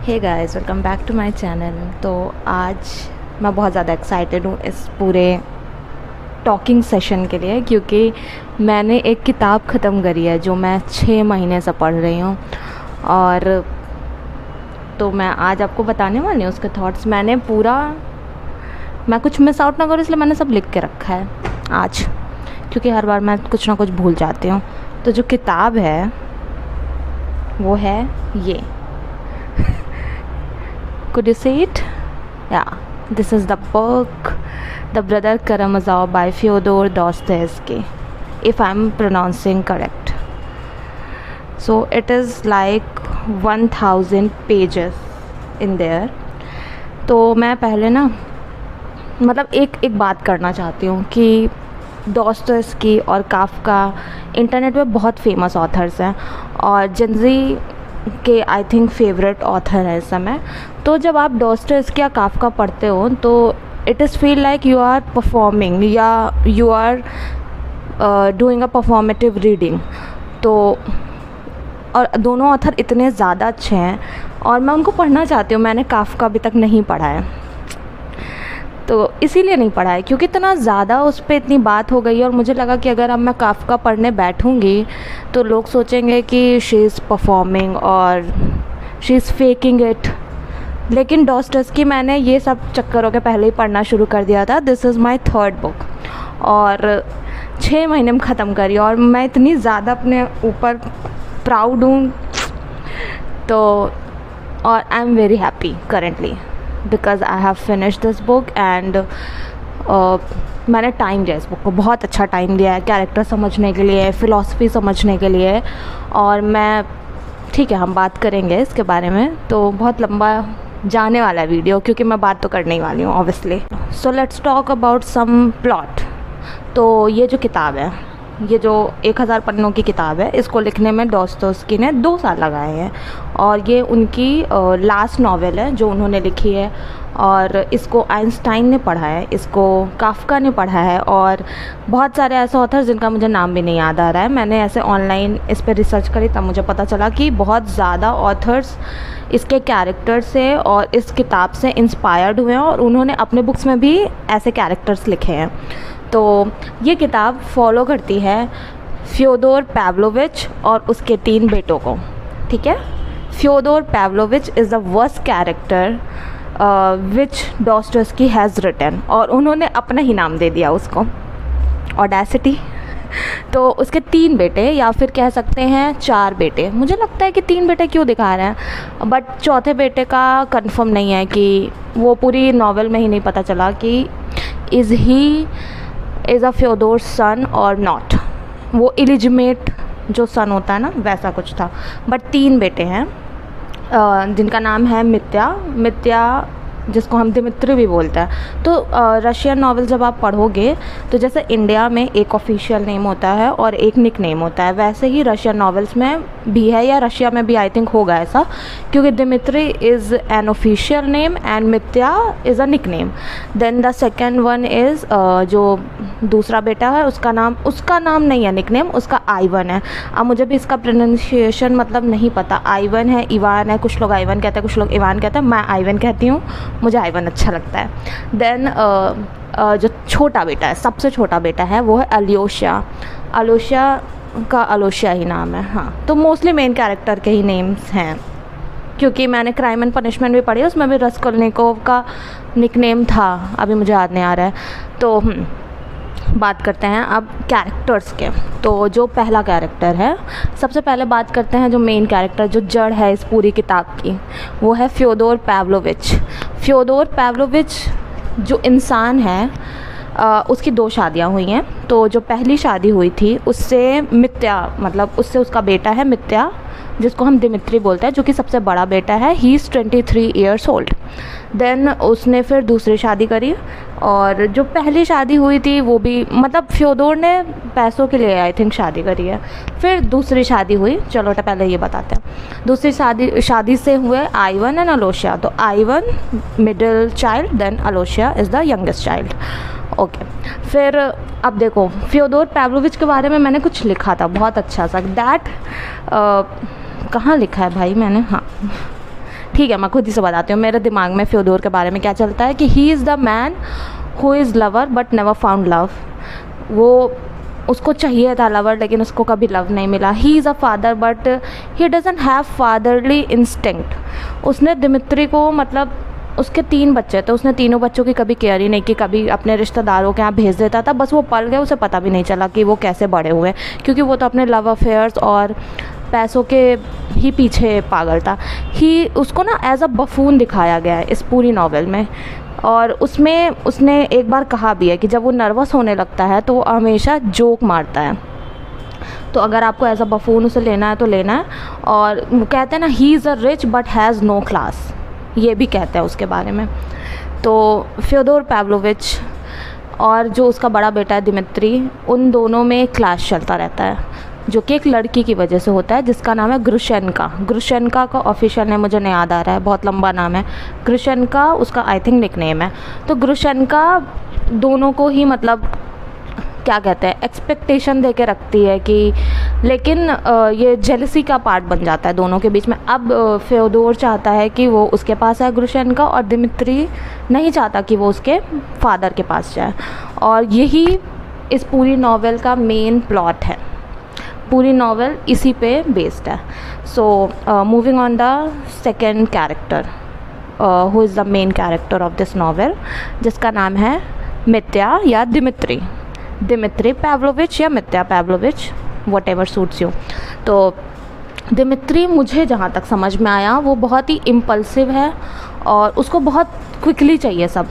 Hey guys, welcome back to my channel. तो आज मैं बहुत ज़्यादा एक्साइटेड हूँ इस पूरे टॉकिंग सेशन के लिए, क्योंकि मैंने एक किताब ख़त्म करी है जो मैं 6 महीने से पढ़ रही हूँ। और तो मैं आज आपको बताने वाली हूँ उसके थॉट्स। मैं कुछ मिस आउट ना करूँ, इसलिए मैंने सब लिख के रखा है आज, क्योंकि हर बार मैं कुछ ना कुछ भूल जाती हूँ। तो जो किताब है वो है ये। Could you see it? Yeah, this is the book, The Brother Karamazov by Fyodor Dostoevsky, if I'm pronouncing correct. So it is like 1000 pages in there. तो मैं पहले ना एक बात करना चाहती हूँ कि डॉस्टोएव्स्की और काफ्का इंटरनेट पे बहुत फेमस ऑथर्स हैं और जनजी के आई थिंक फेवरेट ऑथर है इस समय। तो जब आप डॉस्टोएव्स्की या काफ्का पढ़ते हो तो it is feel like you are performing या you are doing a performative reading. तो और दोनों ऑथर इतने ज़्यादा अच्छे हैं और मैं उनको पढ़ना चाहती हूँ। मैंने काफ्का अभी तक नहीं पढ़ा है, तो इसीलिए नहीं पढ़ा है क्योंकि इतना ज़्यादा उस पर इतनी बात हो गई। और मुझे लगा कि अगर अब मैं काफ्का पढ़ने बैठूँगी तो लोग सोचेंगे कि शी इज़ परफॉर्मिंग और शी इज़ फेकिंग इट। लेकिन डॉस्टोएव्स्की मैंने ये सब चक्करों के पहले ही पढ़ना शुरू कर दिया था। This is my 3rd book और 6 महीने में ख़त्म करी और मैं इतनी ज़्यादा अपने ऊपर प्राउड हूँ। तो और I am very happy currently because I have finish this book and मैंने टाइम दिया इस बुक को, बहुत अच्छा टाइम दिया है कैरेक्टर समझने के लिए, फ़िलॉसफी समझने के लिए। और मैं ठीक है, हम बात करेंगे इसके बारे में। तो बहुत लंबा जाने वाला है वीडियो क्योंकि मैं बात तो करने ही वाली हूँ ऑब्वियसली। So let's talk about some plot. तो ये जो किताब है, ये जो 1000 पन्नों की किताब है, इसको लिखने में डॉस्टोएव्स्की ने 2 साल लगाए हैं और ये उनकी लास्ट नॉवेल है जो उन्होंने लिखी है। और इसको आइंस्टाइन ने पढ़ा है, इसको काफ्का ने पढ़ा है और बहुत सारे ऐसे ऑथर जिनका मुझे नाम भी नहीं याद आ रहा है। मैंने ऐसे ऑनलाइन इस पर रिसर्च करी तब मुझे पता चला कि बहुत ज़्यादा ऑथर्स इसके कैरेक्टर से और इस किताब से इंस्पायर्ड हुए हैं और उन्होंने अपने बुक्स में भी ऐसे कैरेक्टर्स लिखे हैं। तो ये किताब फॉलो करती है फ्योदोर पाव्लोविच और उसके 3 बेटों को। ठीक है, Fyodor Pavlovich is the worst character which Dostoevsky has written, और उन्होंने अपना ही नाम दे दिया उसको, ऑडेसिटी। तो उसके 3 बेटे, या फिर कह सकते हैं 4 बेटे। मुझे लगता है कि 3 बेटे क्यों दिखा रहे हैं, बट चौथे बेटे का कंफर्म नहीं है कि वो पूरी नॉवेल में ही नहीं पता चला कि is he is a Fyodor son और नॉट। वो इलिजिमेट जो सन होता है ना, वैसा कुछ था। बट 3 बेटे हैं जिनका नाम है मित्या, जिसको हम दिमित्री भी बोलते हैं। तो रशियन नॉवेल जब आप पढ़ोगे तो जैसे इंडिया में एक ऑफिशियल नेम होता है और एक निक नेम होता है, वैसे ही रशियन नॉवेल्स में भी है, या रशिया में भी आई थिंक होगा ऐसा, क्योंकि Dmitri is an official name and Mitya is a nick name. Then the second one is जो दूसरा बेटा है उसका नाम नहीं है निक नेम, उसका आइवन है। अब मुझे भी इसका प्रोनाउंसिएशन मतलब नहीं पता, आइवन है, इवान है, कुछ लोग आइवन कहते हैं, कुछ लोग इवान कहते हैं, मैं आइवन कहती हूँ, मुझे आइवन अच्छा लगता है। देन जो छोटा बेटा है, सबसे छोटा बेटा है, वो है अलोशिया का अलोशिया ही नाम है। हाँ, तो मोस्टली मेन कैरेक्टर के ही नेम्स हैं, क्योंकि मैंने क्राइम एंड पनिशमेंट भी पढ़ी है, उसमें भी रस्कोल्निकोव का निकनेम था, अभी मुझे याद नहीं आ रहा है। तो बात करते हैं अब कैरेक्टर्स के। तो जो पहला कैरेक्टर है, सबसे पहले बात करते हैं जो मेन कैरेक्टर, जो जड़ है इस पूरी किताब की, वो है फ्योदोर पाव्लोविच। फ्योदोर पाव्लोविच जो इंसान है, उसकी 2 शादियाँ हुई हैं। तो जो पहली शादी हुई थी उससे उससे उसका बेटा है मित्या, जिसको हम दिमित्री बोलते हैं, जो कि सबसे बड़ा बेटा है। He is 23 years old. Then उसने फिर दूसरी शादी करी, और जो पहली शादी हुई थी वो भी फ्योदोर ने पैसों के लिए आई थिंक शादी करी है। फिर दूसरी शादी हुई, चलो पहले ये बताते हैं। दूसरी शादी से हुए आइवन एंड अलोशिया। तो Ivan middle child, then Alyosha is the youngest child. Okay, फिर अब देखो फ्योदोर पाव्लोविच के बारे में मैंने कुछ लिखा था बहुत अच्छा सा, दैट कहाँ लिखा है भाई मैंने, हाँ ठीक है, मैं खुद ही से बताती हूँ। मेरे दिमाग में फ्योदोर के बारे में क्या चलता है कि ही is the man who is lover but never found love. वो उसको चाहिए था लवर, लेकिन उसको कभी लव नहीं मिला। ही is a father but he doesn't have fatherly instinct. उसने दिमित्री को, मतलब उसके 3 बच्चे थे, उसने तीनों बच्चों की कभी केयर ही नहीं की, कभी अपने रिश्तेदारों के यहाँ भेज देता था, बस वो पल गए, उसे पता भी नहीं चला कि वो कैसे बड़े हुए, क्योंकि वो तो अपने लव अफेयर्स और पैसों के ही पीछे पागल था। उसको ना एज अ बफून दिखाया गया है इस पूरी नावल में, और उसमें उसने एक बार कहा भी है कि जब वो नर्वस होने लगता है तो वो हमेशा जोक मारता है। तो अगर आपको एज अ बफून उसे लेना है तो लेना है। और वो कहते हैं ना, he is a rich but has no class, ये भी कहते हैं उसके बारे में। तो फ्योदोर पाव्लोविच और जो उसका बड़ा बेटा है दिमित्री, उन दोनों में क्लैश चलता रहता है, जो कि एक लड़की की वजह से होता है जिसका नाम है ग्रुशेनका। ग्रुशेनका का ऑफिशियल नेम मुझे नहीं याद आ रहा है, बहुत लंबा नाम है। ग्रुशेनका उसका आई थिंक निकनेम है। तो ग्रुशेनका दोनों को ही, मतलब क्या कहते हैं, एक्सपेक्टेशन दे के रखती है कि, लेकिन ये जेलसी का पार्ट बन जाता है दोनों के बीच में। अब फ्योदोर चाहता है कि वो उसके पास है ग्रुशेनका, और दिमित्री नहीं चाहता कि वो उसके फादर के पास जाए। और यही इस पूरी नावल का मेन प्लॉट है। पूरी नावल इसी पे बेस्ड है। So moving on the second character who is the main character of this novel, जिसका नाम है मित्या या दिमित्री पाव्लोविच या मित्या Pavlovich, what ever suits you. तो दिमित्री, मुझे जहाँ तक समझ में आया, वो बहुत ही इम्पल्सिव है और उसको बहुत क्विकली चाहिए सब।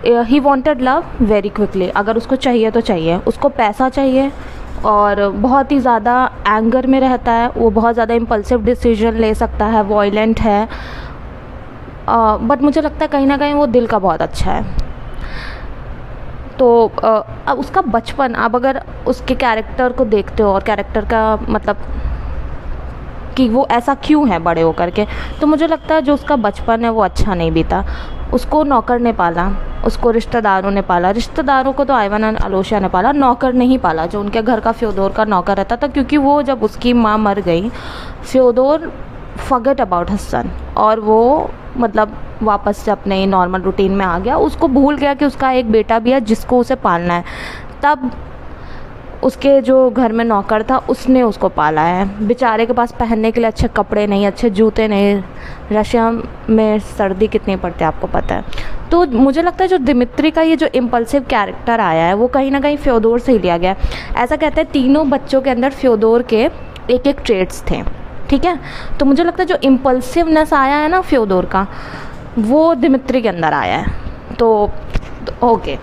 He wanted love very quickly, अगर उसको चाहिए तो चाहिए, उसको पैसा चाहिए, और बहुत ही ज़्यादा एंगर में रहता है। वो बहुत ज़्यादा इम्पल्सिव डिसीजन ले सकता है, वॉयलेंट है, बट मुझे लगता है कहीं ना कहीं वो दिल का बहुत अच्छा है। तो अब उसका बचपन, अब अगर उसके कैरेक्टर को देखते हो और कैरेक्टर का मतलब कि वो ऐसा क्यों है बड़े होकर के, तो मुझे लगता है जो उसका बचपन है वो अच्छा नहीं बीता। उसको नौकर ने पाला, उसको रिश्तेदारों ने पाला। रिश्तेदारों को तो आइवन और अलोशिया ने पाला, नौकर नहीं पाला जो उनके घर का फ्योदोर का नौकर रहता था, क्योंकि वो जब उसकी माँ मर गई, Fyodor forget about his son, और वो मतलब वापस से अपने नॉर्मल रूटीन में आ गया। उसको भूल गया कि उसका एक बेटा भी है जिसको उसे पालना है। तब उसके जो घर में नौकर था उसने उसको पाला है। बेचारे के पास पहनने के लिए अच्छे कपड़े नहीं, अच्छे जूते नहीं। रशिया में सर्दी कितनी पड़ती है आपको पता है। तो मुझे लगता है जो दिमित्री का ये जो इम्पल्सिव कैरेक्टर आया है वो कहीं ना कहीं फ्योदोर से ही लिया गया है। ऐसा कहते हैं तीनों बच्चों के अंदर फ्योदोर के एक एक ट्रेड्स थे, ठीक है। तो मुझे लगता है जो इम्पल्सिवनेस आया है ना फ्योदोर का, वो दिमित्री के अंदर आया है। तो ओके,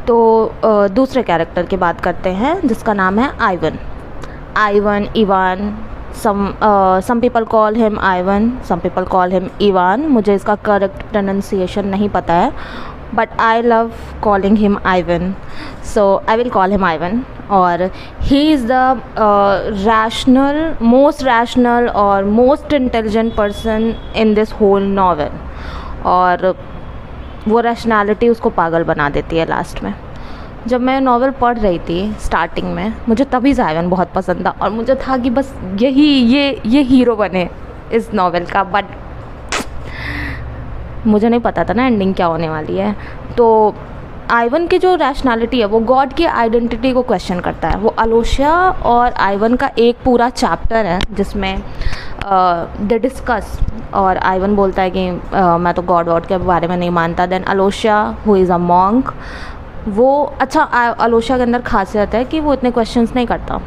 तो दूसरे कैरेक्टर की बात करते हैं जिसका नाम है Ivan, Ivan. Some people call him Ivan, some people call him Ivan. मुझे इसका करेक्ट प्रोनाउंसिएशन नहीं पता है, but I love calling him Ivan, so I will call him Ivan. और he is the most rational और most intelligent person in this whole novel, और वो rationality उसको पागल बना देती है लास्ट में। जब मैं नावल पढ़ रही थी स्टार्टिंग में, मुझे तभी आइवन बहुत पसंद था और मुझे था कि बस ये हीरो बने इस नावल का, बट मुझे नहीं पता था ना एंडिंग क्या होने वाली है। तो आइवन की जो रैशनैलिटी है वो गॉड की आइडेंटिटी को क्वेश्चन करता है। वो अलोशिया और आइवन का एक पूरा चैप्टर है जिसमें दे डिस्कस, और आइवन बोलता है कि मैं तो गॉड के बारे में नहीं मानता। Then Alyosha who is a monk, वो अच्छा अलोशिया के अंदर खासियत है कि वो इतने क्वेश्चंस नहीं करता,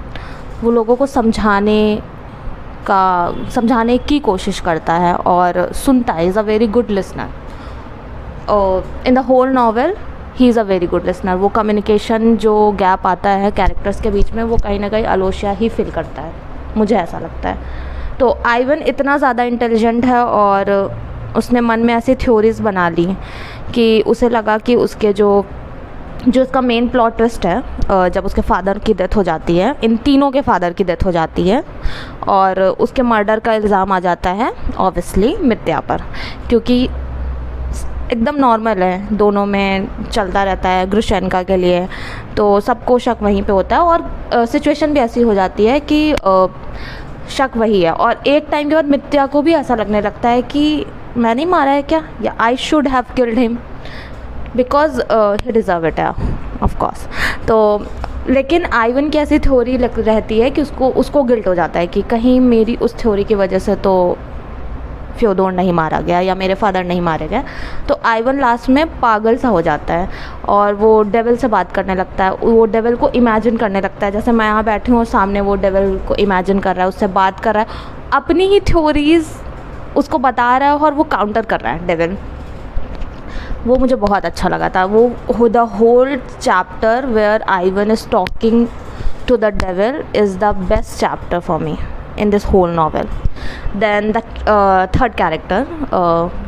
वो लोगों को समझाने की कोशिश करता है और सुनता है। Is a very good listener. In the whole novel he is a very good listener. वो कम्युनिकेशन जो गैप आता है कैरेक्टर्स के बीच में, वो कहीं ना कहीं अलोशिया ही फिल करता है, मुझे ऐसा लगता है। तो आइवन इतना ज़्यादा इंटेलिजेंट है और उसने मन में ऐसी थ्योरीज बना ली कि उसे लगा कि उसके जो उसका मेन प्लॉट ट्विस्ट है, जब उसके फादर की डेथ हो जाती है, इन तीनों के फादर की डेथ हो जाती है और उसके मर्डर का इल्ज़ाम आ जाता है ऑब्वियसली मित्या पर, क्योंकि एकदम नॉर्मल है, दोनों में चलता रहता है ग्रुशेनका के लिए, तो सबको शक वहीं पे होता है। और सिचुएशन भी ऐसी हो जाती है कि शक वही है। और एक टाइम के बाद मित्या को भी ऐसा लगने लगता है कि मैंने ही मारा है क्या, या I should have killed him because he deserve it है ऑफ कोर्स। तो लेकिन आइवन की ऐसी थ्योरी रहती है कि उसको गिल्ट हो जाता है कि कहीं मेरी उस थ्योरी की वजह से तो फ्योदोर नहीं मारा गया या मेरे फादर नहीं मारे गए। तो आइवन लास्ट में पागल सा हो जाता है और वो डेविल से बात करने लगता है, वो डेविल को इमेजिन करने लगता है, जैसे मैं यहाँ बैठी हूँ और सामने वो डेविल को इमेजिन कर रहा है, उससे बात कर रहा है, अपनी ही थ्योरीज उसको बता रहा है और वो काउंटर कर रहा है डेविल। वो मुझे बहुत अच्छा लगा था। वो the whole chapter where Ivan is talking to the devil is the best chapter for me in this whole novel. Then the third character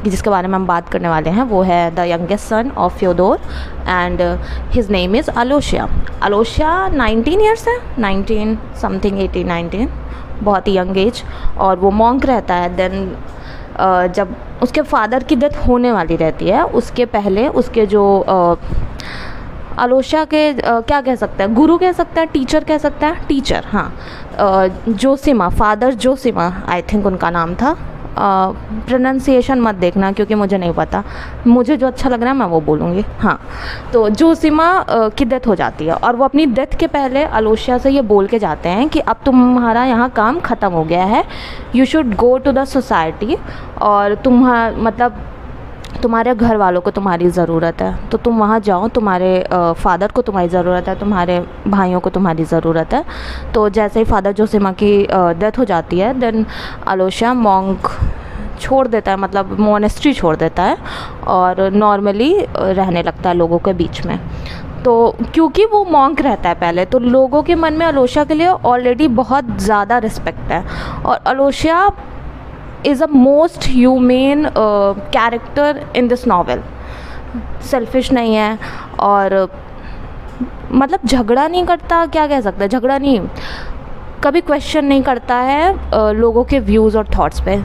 जिसके बारे में हम बात करने वाले हैं वो है the youngest son of Fyodor and his name is Aloysia. Aloysia 19 years है, 19 something 18 19, बहुत ही यंग एज, और वो मॉन्क रहता है। देन जब उसके फादर की डेथ होने वाली रहती है उसके पहले उसके जो अलोशा के क्या कह सकते हैं, गुरु कह सकते हैं, टीचर कह सकते हैं, टीचर, हाँ, जोशीमा, फादर जोशीमा आई थिंक उनका नाम था। प्रोनाउंसिएशन मत देखना क्योंकि मुझे नहीं पता, मुझे जो अच्छा लग रहा है मैं वो बोलूँगी। हाँ, तो जोशीमा की डेथ हो जाती है और वो अपनी डेथ के पहले अलोशा से ये बोल के जाते हैं कि अब तुम्हारा यहाँ काम ख़त्म हो गया है, you should go to the society, और तुम्हारे घर वालों को तुम्हारी ज़रूरत है तो तुम वहाँ जाओ, तुम्हारे फादर को तुम्हारी ज़रूरत है, तुम्हारे भाइयों को तुम्हारी ज़रूरत है। तो जैसे ही फादर जोशीमा की डेथ हो जाती है देन अलोशा मॉन्क छोड़ देता है, मतलब मोनेस्ट्री छोड़ देता है और नॉर्मली रहने लगता है लोगों के बीच में। तो क्योंकि वो मॉन्क रहता है पहले, तो लोगों के मन में अलोशा के लिए ऑलरेडी बहुत ज़्यादा रिस्पेक्ट है, और अलोशा is a most humane character in this novel. Selfish नहीं है और मतलब झगड़ा नहीं करता, क्या कह सकते हैं, झगड़ा नहीं, कभी क्वेश्चन नहीं करता है लोगों के व्यूज़ और थॉट्स पे,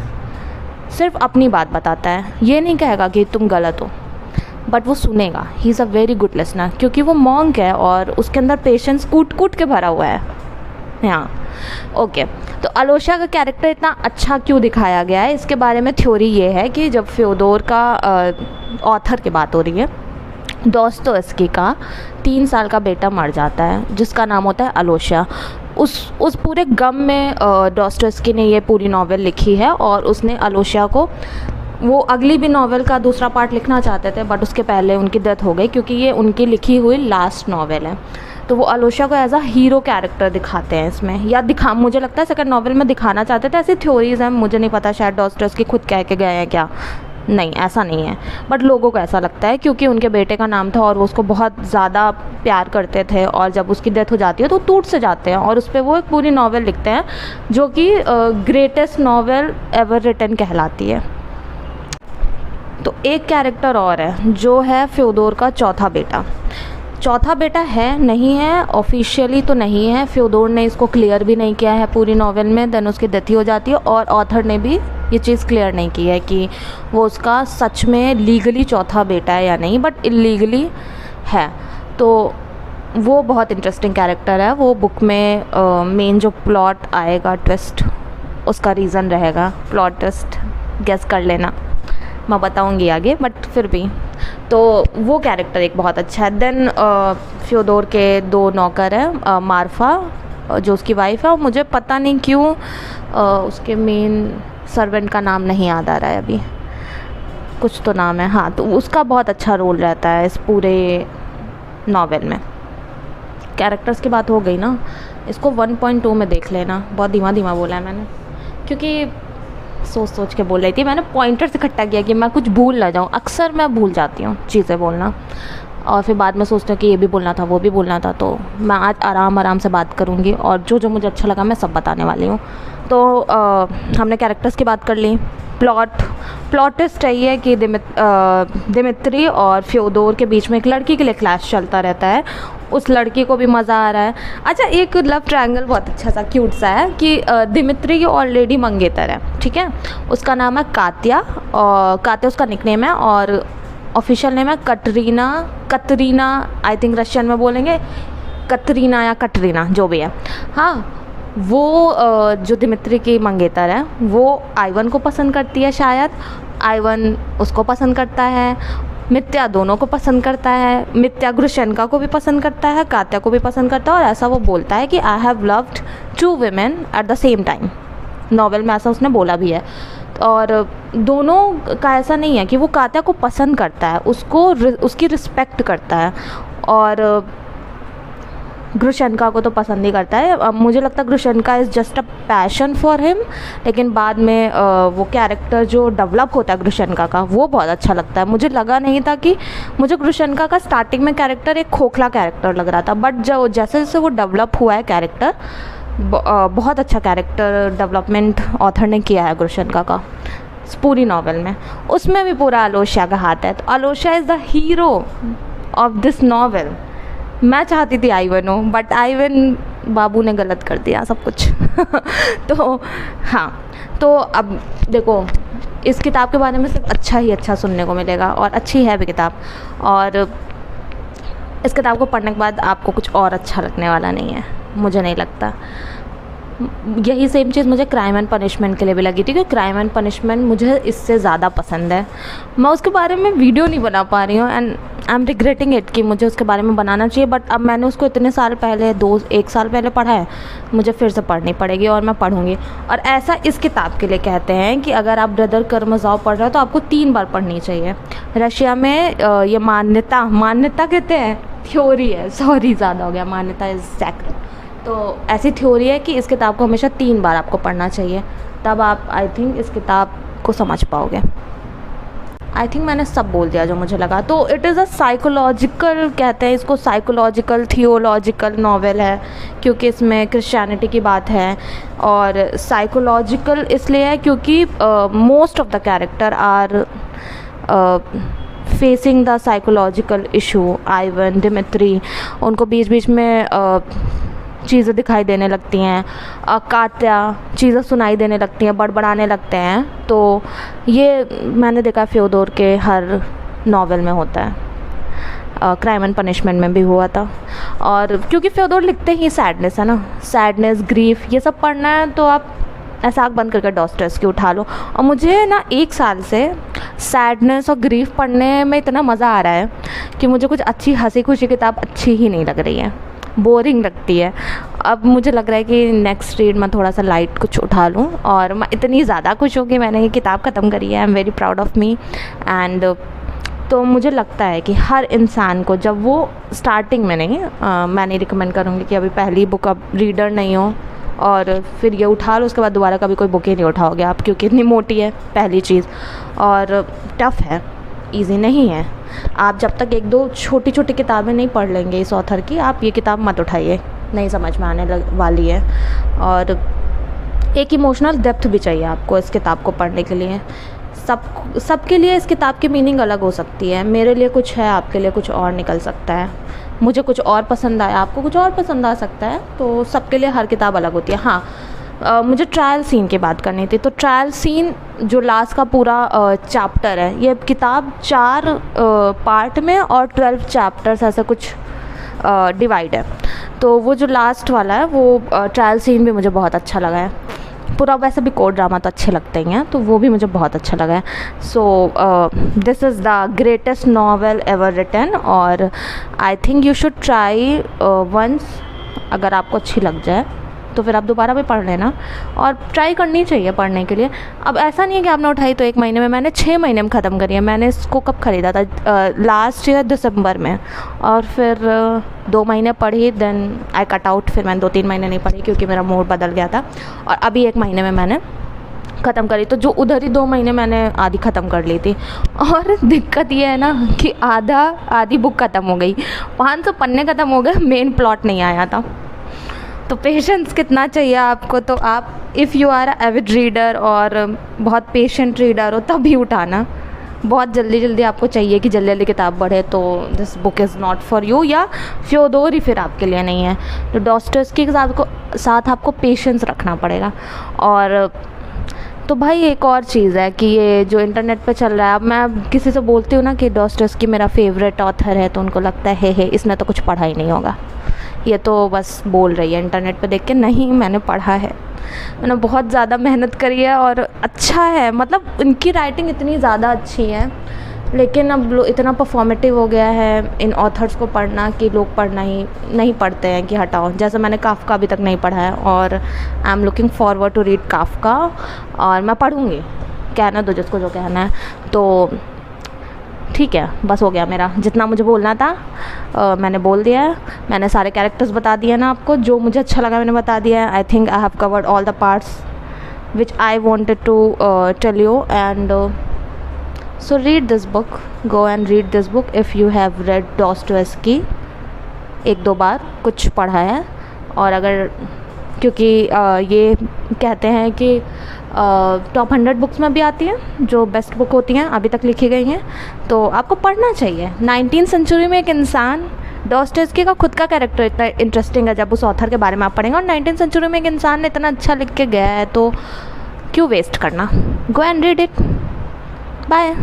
सिर्फ अपनी बात बताता है, ये नहीं कहेगा कि तुम गलत हो, बट वो सुनेगा। ही is a very good listener क्योंकि वो मॉन्क है और उसके अंदर पेशेंस कूट कूट के भरा हुआ है। हाँ, ओके, तो अलोशा का कैरेक्टर इतना अच्छा क्यों दिखाया गया है, इसके बारे में थ्योरी ये है कि जब फ्योदोर का ऑथर की बात हो रही है, दोस्तोयेव्स्की का 3 साल का बेटा मर जाता है जिसका नाम होता है अलोशा। उस पूरे गम में दोस्तोयेव्स्की ने ये पूरी नॉवेल लिखी है, और उसने अलोशा को, वो अगली भी नॉवेल का दूसरा पार्ट लिखना चाहते थे बट उसके पहले उनकी डेथ हो गई क्योंकि ये उनकी लिखी हुई लास्ट नॉवेल है। तो वो अलोशा को एज अ हीरो कैरेक्टर दिखाते हैं इसमें, या मुझे लगता है सेकंड नॉवेल में दिखाना चाहते थे, ऐसी थ्योरीज हैं, मुझे नहीं पता, शायद दोस्तोयेव्स्की खुद कह के गए हैं क्या, नहीं ऐसा नहीं है, बट लोगों को ऐसा लगता है क्योंकि उनके बेटे का नाम था और वो उसको बहुत ज़्यादा प्यार करते थे, और जब उसकी डेथ हो जाती है तो टूट से जाते हैं और उस पर वो एक पूरी नॉवेल लिखते हैं जो कि ग्रेटेस्ट नॉवेल एवर रिटन कहलाती है। तो एक कैरेक्टर और है जो है फ्योदोर का चौथा बेटा है, नहीं है, ऑफिशियली तो नहीं है, फ्योदोर ने इसको क्लियर भी नहीं किया है पूरी नॉवेल में, देन उसकी डेथ हो जाती है और ऑथर ने भी ये चीज़ क्लियर नहीं की है कि वो उसका सच में लीगली चौथा बेटा है या नहीं, बट इलीगली है। तो वो बहुत इंटरेस्टिंग कैरेक्टर है, वो बुक में मेन जो प्लॉट आएगा, ट्विस्ट, उसका रीज़न रहेगा, प्लॉट ट्विस्ट गेस कर लेना, मैं बताऊंगी आगे, बट फिर भी तो वो कैरेक्टर एक बहुत अच्छा है। देन फ्योदोर के 2 नौकर हैं, मार्फा जो उसकी वाइफ है, और मुझे पता नहीं क्यों उसके मेन सर्वेंट का नाम नहीं याद आ रहा है अभी, कुछ तो नाम है, हाँ, तो उसका बहुत अच्छा रोल रहता है इस पूरे नॉवेल में। कैरेक्टर्स की बात हो गई ना, इसको 1.2 में देख लेना, बहुत धीमा धीमा बोला है मैंने क्योंकि सोच के बोल रही थी, मैंने पॉइंटर्स इकट्ठा किया कि मैं कुछ भूल ना जाऊँ, अक्सर मैं भूल जाती हूँ चीज़ें बोलना और फिर बाद में सोचती हूँ कि ये भी बोलना था, वो भी बोलना था। तो मैं आज आराम से बात करूँगी और जो मुझे अच्छा लगा मैं सब बताने वाली हूँ। तो हमने कैरेक्टर्स की बात कर ली। प्लॉट ट्विस्ट है कि दिमित्री और फ्योदोर के बीच में एक लड़की के लिए क्लैश चलता रहता है, उस लड़की को भी मज़ा आ रहा है। अच्छा, एक लव ट्रायंगल बहुत अच्छा सा क्यूट सा है कि दिमित्री की ऑलरेडी मंगेतर है, ठीक है, उसका नाम है कात्या, और कात्या उसका निकनेम है और ऑफिशियल नेम है कतरीना, आई थिंक रशियन में बोलेंगे कतरीना या कटरीना, जो भी है। हाँ, वो जो दिमित्री की मंगेतर है वो आइवन को पसंद करती है शायद, आइवन उसको पसंद करता है, मित्या दोनों को पसंद करता है, मित्या ग्रुशनका को भी पसंद करता है, कात्या को भी पसंद करता है, और ऐसा वो बोलता है कि I have loved 2 women at the same time. Novel में ऐसा उसने बोला भी है। और दोनों का ऐसा नहीं है कि वो कात्या को पसंद करता है, उसकी रिस्पेक्ट करता है, और ग्रुशनका को तो पसंद ही करता है। अब मुझे लगता है Grushenka is just a passion for him, लेकिन बाद में वो कैरेक्टर जो डेवलप होता है ग्रुशनका का वो बहुत अच्छा लगता है। मुझे लगा नहीं था कि मुझे ग्रुशनका का स्टार्टिंग में कैरेक्टर एक खोखला कैरेक्टर लग रहा था, बट जो जैसे जैसे वो डेवलप हुआ है कैरेक्टर, बहुत अच्छा कैरेक्टर डेवलपमेंट ऑथर ने किया है ग्रुशनका का पूरी नॉवेल में। उसमें भी पूरा आलोशिया का हाथ है। तो Alyosha is the hero of this novel. मैं चाहती थी आइवन हो, बट आइवन बाबू ने गलत कर दिया सब कुछ। तो हाँ, तो अब देखो इस किताब के बारे में सिर्फ अच्छा ही अच्छा सुनने को मिलेगा, और अच्छी है भी किताब, और इस किताब को पढ़ने के बाद आपको कुछ और अच्छा लगने वाला नहीं है, मुझे नहीं लगता। यही सेम चीज़ मुझे क्राइम एंड पनिशमेंट के लिए भी लगी थी, क्योंकि क्राइम एंड पनिशमेंट मुझे इससे ज़्यादा पसंद है। मैं उसके बारे में वीडियो नहीं बना पा रही हूँ, and I am regretting it कि मुझे उसके बारे में बनाना चाहिए, बट अब मैंने उसको इतने साल पहले 1 साल पहले पढ़ा है, मुझे फिर से पढ़नी पड़ेगी, और मैं पढ़ूँगी। और ऐसा इस किताब के लिए कहते हैं कि अगर आप ब्रदर करमज़ाव पढ़ रहे हो तो आपको 3 बार पढ़नी चाहिए। रशिया में ये मान्यता कहते हैं, थ्योरी है, सॉरी ज़्यादा हो गया, मान्यता इज़ सैक्रेड। तो ऐसी थ्योरी है कि इस किताब को हमेशा 3 बार आपको पढ़ना चाहिए, तब आप आई थिंक इस किताब को समझ पाओगे। आई थिंक मैंने सब बोल दिया जो मुझे लगा। तो इट इज़ अ साइकोलॉजिकल, कहते हैं इसको, साइकोलॉजिकल थियोलॉजिकल नॉवेल है, क्योंकि इसमें क्रिश्चियनिटी की बात है। और साइकोलॉजिकल इसलिए है क्योंकि most of the character are facing the psychological issue. Ivan, Dmitri, उनको बीच बीच में चीज़ें दिखाई देने लगती हैं, कात्या चीज़ें सुनाई देने लगती हैं, बड़बड़ाने लगते हैं। तो ये मैंने देखा फ्योदोर के हर नॉवेल में होता है, क्राइम एंड पनिशमेंट में भी हुआ था। और क्योंकि फ्योदोर लिखते ही सैडनेस है ना, सैडनेस, ग्रीफ, ये सब पढ़ना है तो आप ऐसा आँख बंद करके डॉस्टोयेव्स्की उठा लो। और मुझे ना 1 साल से सैडनेस और ग्रीफ पढ़ने में इतना मज़ा आ रहा है कि मुझे कुछ अच्छी हंसी खुशी किताब अच्छी ही नहीं लग रही है, बोरिंग लगती है। अब मुझे लग रहा है कि नेक्स्ट रीड मैं थोड़ा सा लाइट कुछ उठा लूँ, और मैं इतनी ज़्यादा खुश हूँ कि मैंने ये किताब ख़त्म करी है। I am very proud of me. And तो मुझे लगता है कि हर इंसान को, जब वो स्टार्टिंग में नहीं, मैं नहीं रिकमेंड करूँगी कि अभी पहली बुक अब रीडर नहीं हो और फिर ये उठा लो, उसके बाद दोबारा कभी कोई बुक ही नहीं उठाओगे आप, क्योंकि इतनी मोटी है पहली चीज़, और टफ़ है, ईजी नहीं है। आप जब तक 1-2 छोटी छोटी किताबें नहीं पढ़ लेंगे इस ऑथर की, आप ये किताब मत उठाइए, नहीं समझ में आने वाली है। और एक इमोशनल डेप्थ भी चाहिए आपको इस किताब को पढ़ने के लिए। सबके लिए इस किताब की मीनिंग अलग हो सकती है। मेरे लिए कुछ है, आपके लिए कुछ और निकल सकता है। मुझे कुछ और पसंद आया, आपको कुछ और पसंद आ सकता है। तो सबके लिए हर किताब अलग होती है। हाँ, मुझे ट्रायल सीन की बात करनी थी। तो ट्रायल सीन जो लास्ट का पूरा चैप्टर है, ये किताब 4 पार्ट में और 12 चैप्टर्स ऐसा कुछ डिवाइड है। तो वो जो लास्ट वाला है वो ट्रायल सीन भी मुझे बहुत अच्छा लगा है। पूरा वैसे भी कोर्ट ड्रामा तो अच्छे लगते ही हैं, तो वो भी मुझे बहुत अच्छा लगा है। So this is the greatest novel ever written, और I think you should try once. अगर आपको अच्छी लग जाए तो फिर आप दोबारा भी पढ़ लेना, और ट्राई करनी चाहिए पढ़ने के लिए। अब ऐसा नहीं है कि आपने उठाई तो 1 महीने में, मैंने 6 महीने में ख़त्म करी है। मैंने इसको कब ख़रीदा था? लास्ट ईयर दिसंबर में, और फिर 2 महीने पढ़ी, देन आई कट आउट। फिर मैंने 2-3 महीने नहीं पढ़ी क्योंकि मेरा मूड बदल गया था, और अभी 1 महीने में मैंने ख़त्म करी। तो जो उधर ही 2 महीने मैंने आधी ख़त्म कर ली थी। और दिक्कत ये है ना कि आधी बुक ख़त्म हो गई, 500 पन्ने ख़त्म हो गए, मेन प्लॉट नहीं आया था। तो पेशेंस कितना चाहिए आपको। तो आप if you are avid reader और बहुत पेशेंट रीडर हो तभी उठाना। बहुत जल्दी आपको चाहिए कि जल्दी किताब बढ़े, तो this book is not for you, या फ्योदोर ही फिर आपके लिए नहीं है। तो डॉस्टोयेव्स्की के साथ आपको पेशेंस रखना पड़ेगा। और तो भाई एक और चीज़ है कि ये जो इंटरनेट पे चल रहा है, अब मैं किसी से बोलती हूँ ना कि डॉस्टोयेव्स्की मेरा फेवरेट ऑथर है, तो उनको लगता है इसने तो कुछ पढ़ा ही नहीं होगा, ये तो बस बोल रही है इंटरनेट पे देख के। नहीं, मैंने पढ़ा है, मैंने बहुत ज़्यादा मेहनत करी है और अच्छा है, मतलब उनकी राइटिंग इतनी ज़्यादा अच्छी है। लेकिन अब इतना परफॉर्मेटिव हो गया है इन ऑथर्स को पढ़ना कि लोग पढ़ना ही नहीं पढ़ते हैं कि हटाओ। जैसे मैंने काफ्का अभी तक नहीं पढ़ा है और I am looking forward to read Kafka, और मैं पढ़ूँगी, कहना दो जिसको जो कहना है। तो ठीक है, बस हो गया मेरा, जितना मुझे बोलना था मैंने बोल दिया है। मैंने सारे कैरेक्टर्स बता दिए ना आपको, जो मुझे अच्छा लगा मैंने बता दिया है। I think I have covered all the parts which I wanted to tell you. And so read this book, go and read this book if you have read Dostoevsky। एक दो बार कुछ पढ़ा है, और अगर क्योंकि ये कहते हैं कि टॉप 100 बुक्स में भी आती हैं जो बेस्ट बुक होती हैं अभी तक लिखी गई हैं, तो आपको पढ़ना चाहिए। 19th सेंचुरी में एक इंसान, डॉस्टोएव्स्की का खुद का कैरेक्टर इतना इंटरेस्टिंग है जब उस ऑथर के बारे में आप पढ़ेंगे, और 19th सेंचुरी में एक इंसान ने इतना अच्छा लिख के गया है, तो क्यों वेस्ट करना। Go and read it. Bye.